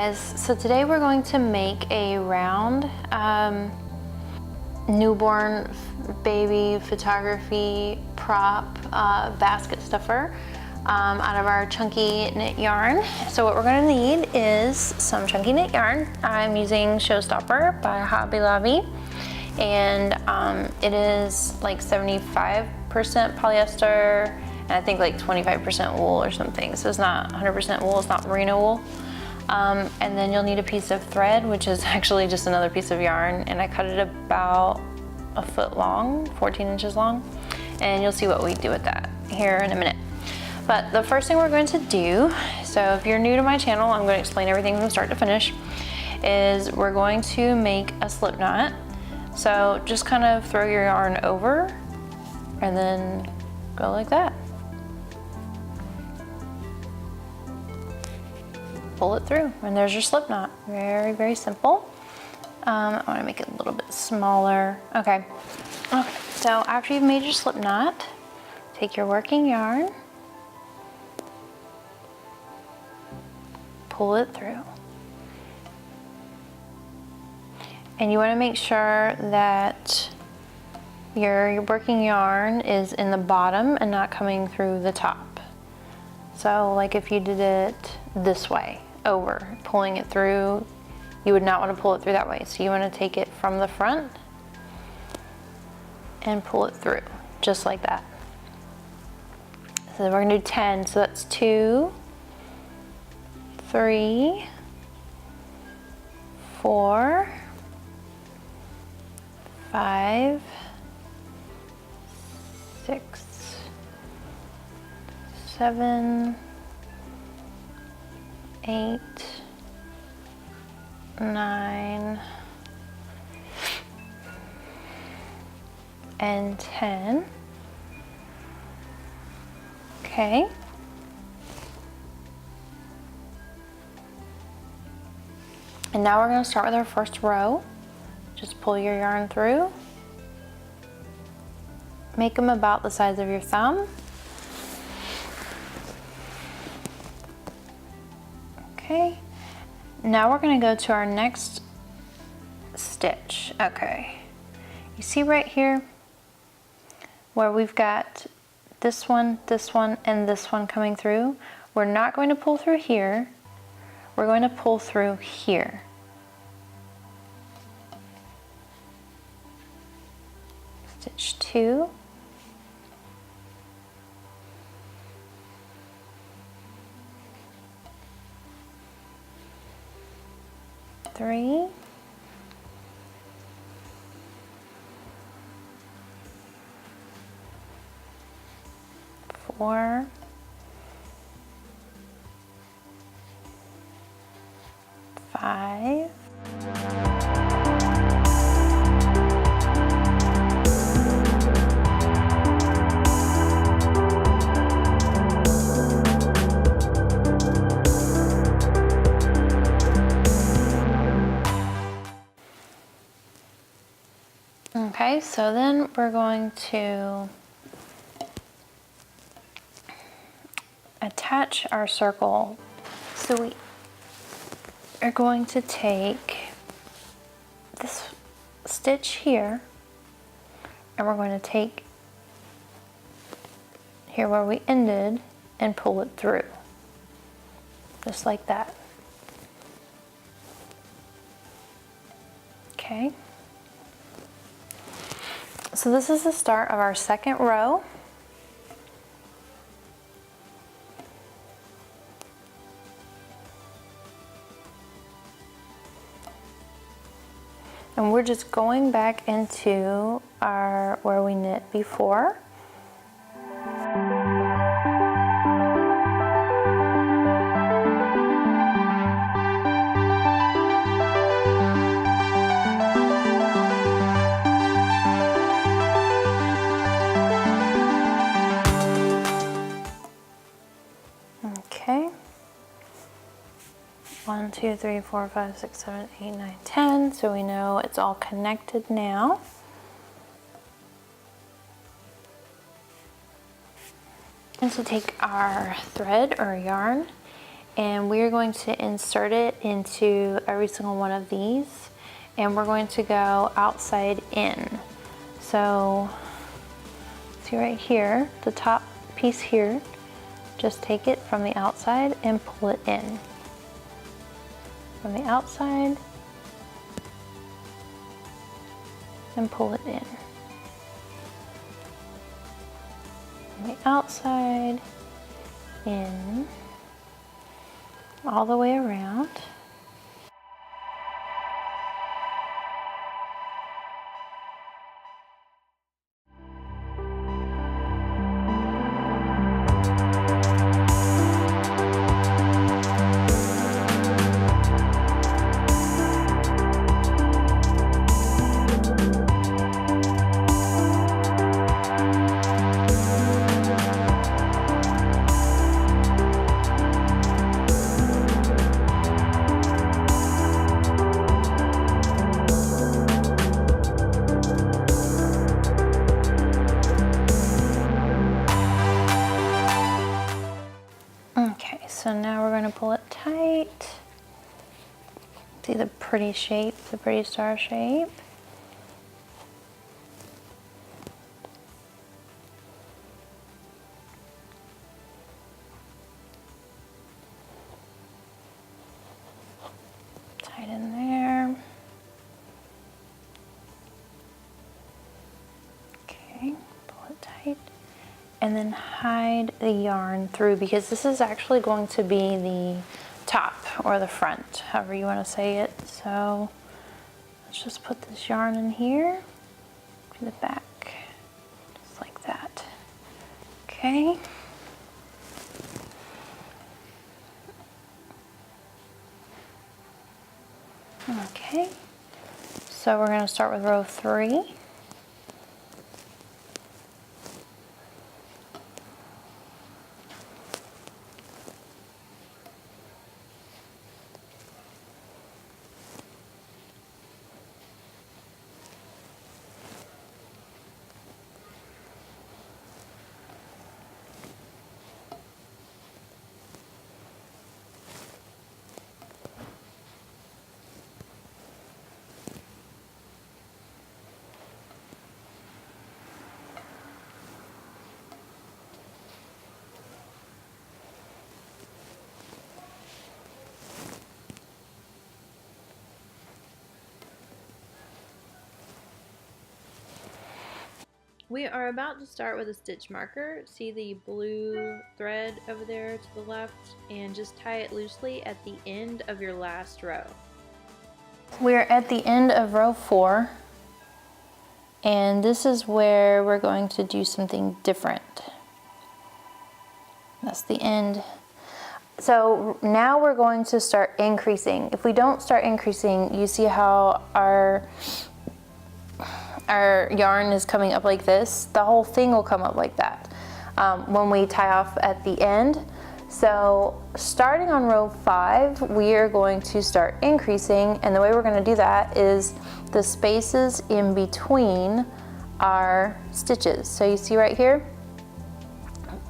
guys, so today we're going to make a round newborn baby photography prop basket stuffer out of our chunky knit yarn. So what we're going to need is some chunky knit yarn. I'm using Showstopper by Hobby Lobby, and it is like 75% polyester and I think like 25% wool or something. So it's not 100% wool, it's not merino wool. And then you'll need a piece of thread, which is actually just another piece of yarn, and I cut it about a foot long, 14 inches long, and you'll see what we do with that here in a minute. But the first thing we're going to do, so if you're new to my channel, I'm going to explain everything from start to finish, is we're going to make a slip knot. So just kind of throw your yarn over and then go like that. Pull it through, and there's your slip knot. Very, very simple. I want to make it a little bit smaller. Okay, so after you've made your slip knot, take your working yarn, pull it through. And you want to make sure that your working yarn is in the bottom and not coming through the top. So like if you did it this way, over, pulling it through, you would not want to pull it through that way. So you want to take it from the front and pull it through, just like that. So we're going to do 10, so that's 2, 3, 4, 5, 6, 7, 8, 9, and 10. Okay. And now we're going to start with our first row. Just pull your yarn through. Make them about the size of your thumb. Okay. Now we're going to go to our next stitch. Okay. You see right here where we've got this one, and this one coming through? We're not going to pull through here. We're going to pull through here. Stitch 2. Three, 4, 5, 6. Okay, so then we're going to attach our circle. So we are going to take this stitch here, and we're going to take here where we ended and pull it through, just like that. Okay. So this is the start of our second row. And we're just going back into our where we knit before. Okay. 1, 2, 3, 4, 5, 6, 7, 8, 9, 10. So we know it's all connected now. And to take our thread or yarn and we're going to insert it into every single one of these, and we're going to go outside in. So see right here, the top piece here, just take it from the outside and pull it in. From the outside and pull it in. From the outside, in, all the way around. So now we're going to pull it tight. See the pretty shape, the pretty star shape. Tight in there. Okay, pull it tight. And then hide the yarn through, because this is actually going to be the top or the front, however you want to say it. So let's just put this yarn in here to the back, just like that. Okay. Okay, so we're going to start with row 3. We are about to start with a stitch marker. See the blue thread over there to the left, and just tie it loosely at the end of your last row. We're at the end of row 4, and this is where we're going to do something different. That's the end. So now we're going to start increasing. If we don't start increasing, you see how our yarn is coming up like this, the whole thing will come up like that when we tie off at the end. So starting on row 5, we are going to start increasing, and the way we're going to do that is the spaces in between our stitches. So you see right here,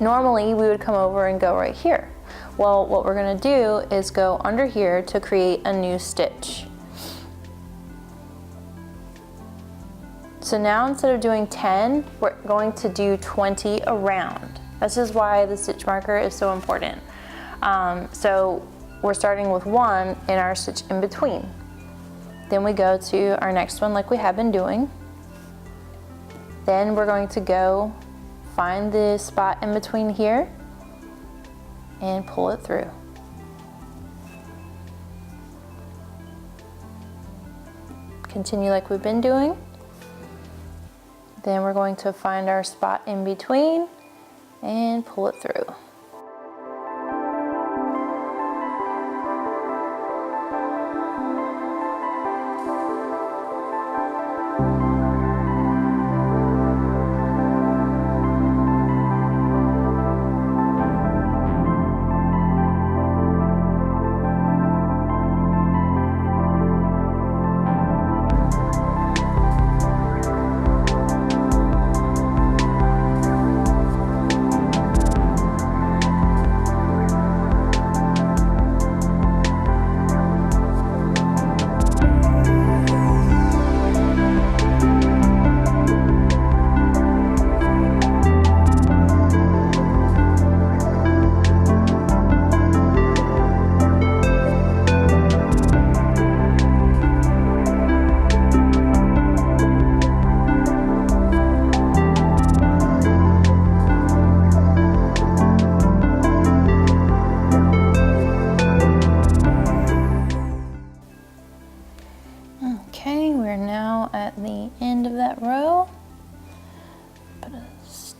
normally we would come over and go right here. Well, what we're going to do is go under here to create a new stitch. So now instead of doing 10, we're going to do 20 around. This is why the stitch marker is so important. So we're starting with 1 in our stitch in between. Then we go to our next one like we have been doing. Then we're going to go find the spot in between here and pull it through. Continue like we've been doing. Then we're going to find our spot in between and pull it through.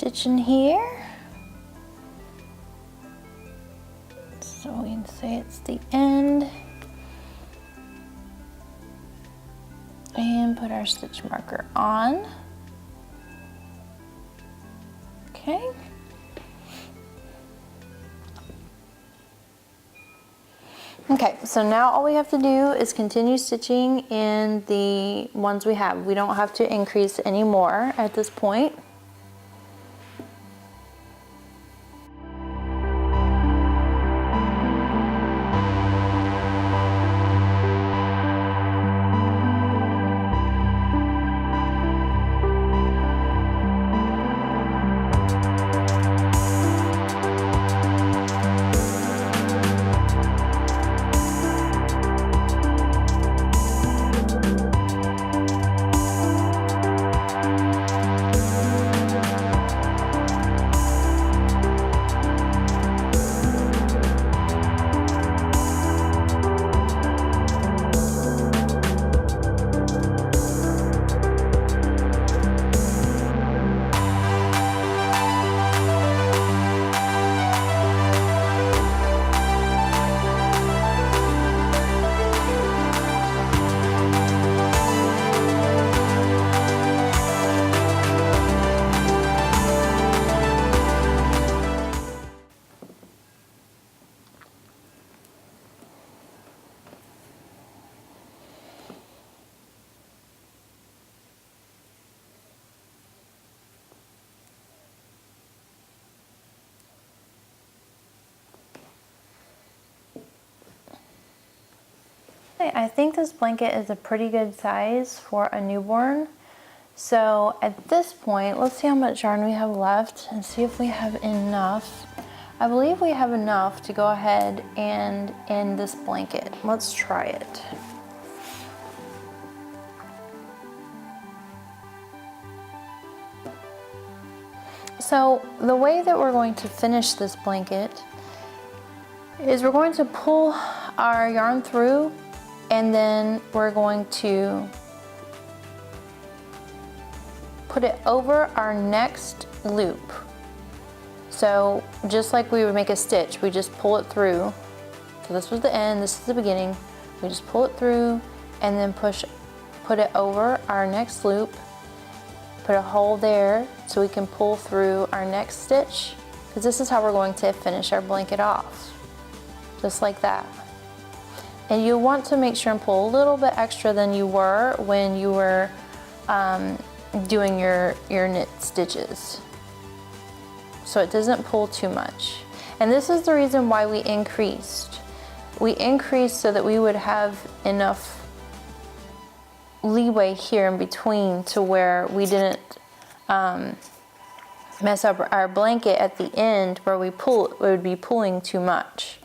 stitch in here. So we can say it's the end. And put our stitch marker on. Okay. Okay, so now all we have to do is continue stitching in the ones we have. We don't have to increase any more at this point. I think this blanket is a pretty good size for a newborn. So at this point, let's see how much yarn we have left and see if we have enough. I believe we have enough to go ahead and end this blanket. Let's try it. So the way that we're going to finish this blanket is we're going to pull our yarn through, and then we're going to put it over our next loop. So just like we would make a stitch, we just pull it through. So this was the end, this is the beginning. We just pull it through and then put it over our next loop, put a hole there so we can pull through our next stitch, because this is how we're going to finish our blanket off, just like that. And you want to make sure and pull a little bit extra than you were when you were doing your knit stitches, so it doesn't pull too much. And this is the reason why we increased. We increased so that we would have enough leeway here in between to where we didn't mess up our blanket at the end where we would be pulling too much.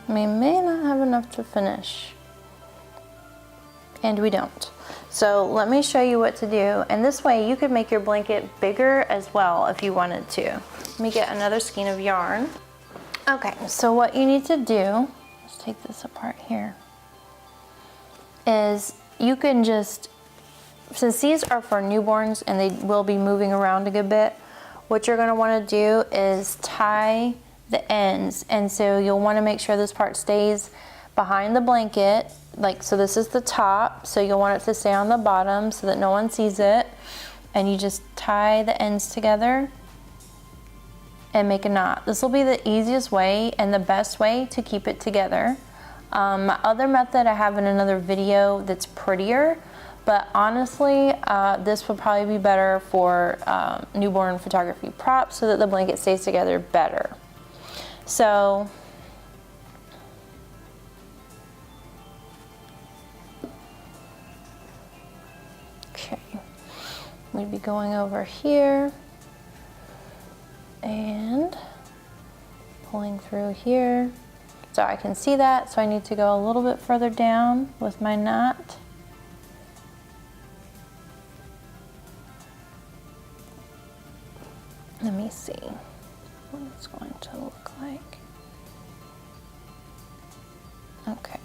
We may not have enough to finish, and we don't. So let me show you what to do, and this way you could make your blanket bigger as well if you wanted to. Let me get another skein of yarn. Okay, so what you need to do, let's take this apart here, is you can just, since these are for newborns and they will be moving around a good bit, what you're gonna wanna do is tie the ends, and so you'll want to make sure this part stays behind the blanket, like so. This is the top, so you'll want it to stay on the bottom so that no one sees it, and you just tie the ends together and make a knot. This will be the easiest way and the best way to keep it together. My other method I have in another video that's prettier, but honestly, this would probably be better for newborn photography props so that the blanket stays together better. So, okay, we'd be going over here and pulling through here. So I can see that, so I need to go a little bit further down with my knot. Let me see what it's going to look like. Okay.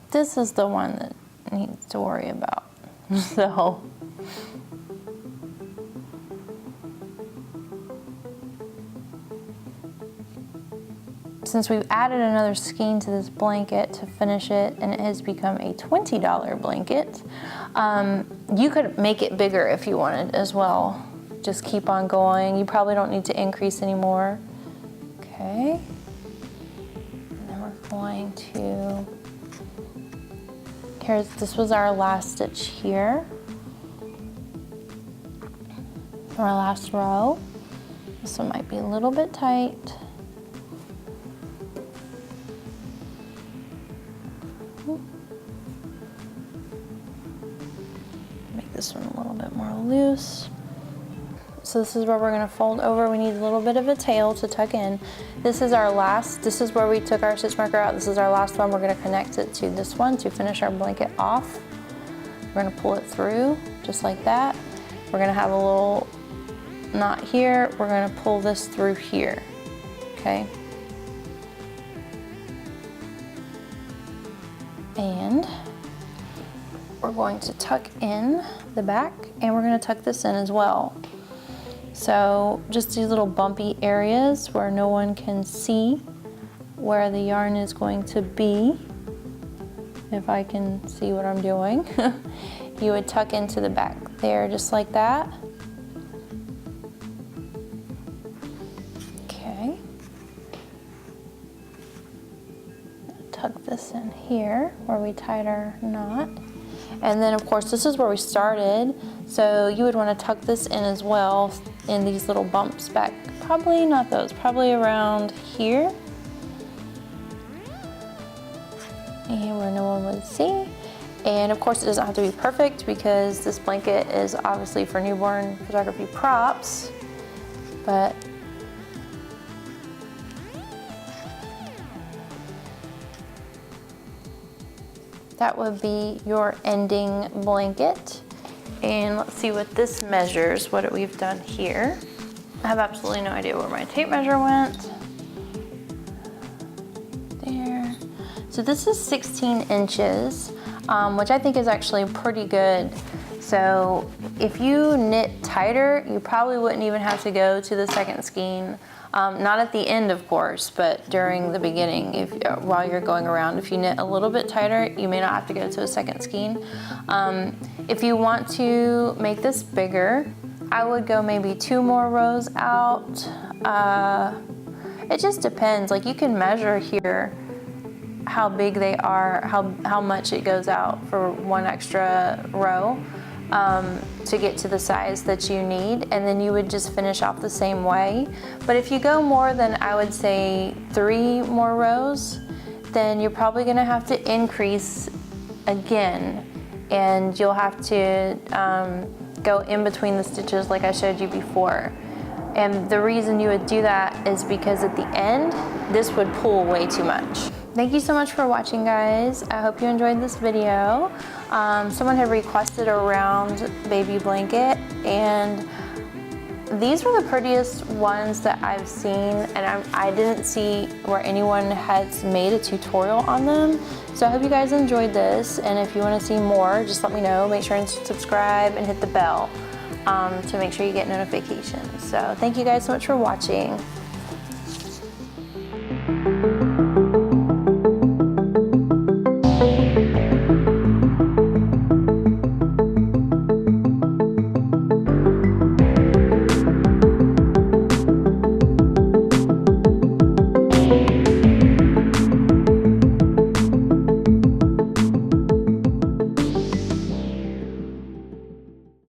This is the one that needs to worry about. So since we've added another skein to this blanket to finish it, and it has become a $20 blanket, you could make it bigger if you wanted as well. Just keep on going. You probably don't need to increase anymore. Okay. And then we're going to, this was our last stitch here. Our last row. This one might be a little bit tight. Make this one a little bit more loose. So this is where we're gonna fold over. We need a little bit of a tail to tuck in. This is our last, this is where we took our stitch marker out. This is our last one. We're gonna connect it to this one to finish our blanket off. We're gonna pull it through just like that. We're gonna have a little knot here. We're gonna pull this through here, okay? And we're going to tuck in the back, and we're gonna tuck this in as well. So just these little bumpy areas where no one can see where the yarn is going to be, if I can see what I'm doing, you would tuck into the back there just like that. Okay. Tuck this in here where we tied our knot. And then of course this is where we started, so you would want to tuck this in as well in these little bumps back, probably not those, probably around here. And where no one would see. And of course it doesn't have to be perfect because this blanket is obviously for newborn photography props, but that would be your ending blanket. And let's see what this measures, what we've done here. I have absolutely no idea where my tape measure went. There. So this is 16 inches, which I think is actually pretty good. So if you knit tighter, you probably wouldn't even have to go to the second skein. Not at the end, of course, but during the beginning, while you're going around. If you knit a little bit tighter, you may not have to go to a second skein. If you want to make this bigger, I would go maybe 2 more rows out. It just depends. Like, you can measure here how big they are, how much it goes out for 1 extra row. To get to the size that you need, and then you would just finish off the same way. But if you go more than, I would say, 3 more rows, then you're probably gonna have to increase again, and you'll have to go in between the stitches like I showed you before. And the reason you would do that is because at the end, this would pull way too much. Thank you so much for watching, guys. I hope you enjoyed this video. Someone had requested a round baby blanket, and these were the prettiest ones that I've seen, and I didn't see where anyone has made a tutorial on them. So I hope you guys enjoyed this, and if you want to see more, just let me know. Make sure and subscribe and hit the bell. to make sure you get notifications. So thank you guys so much for watching.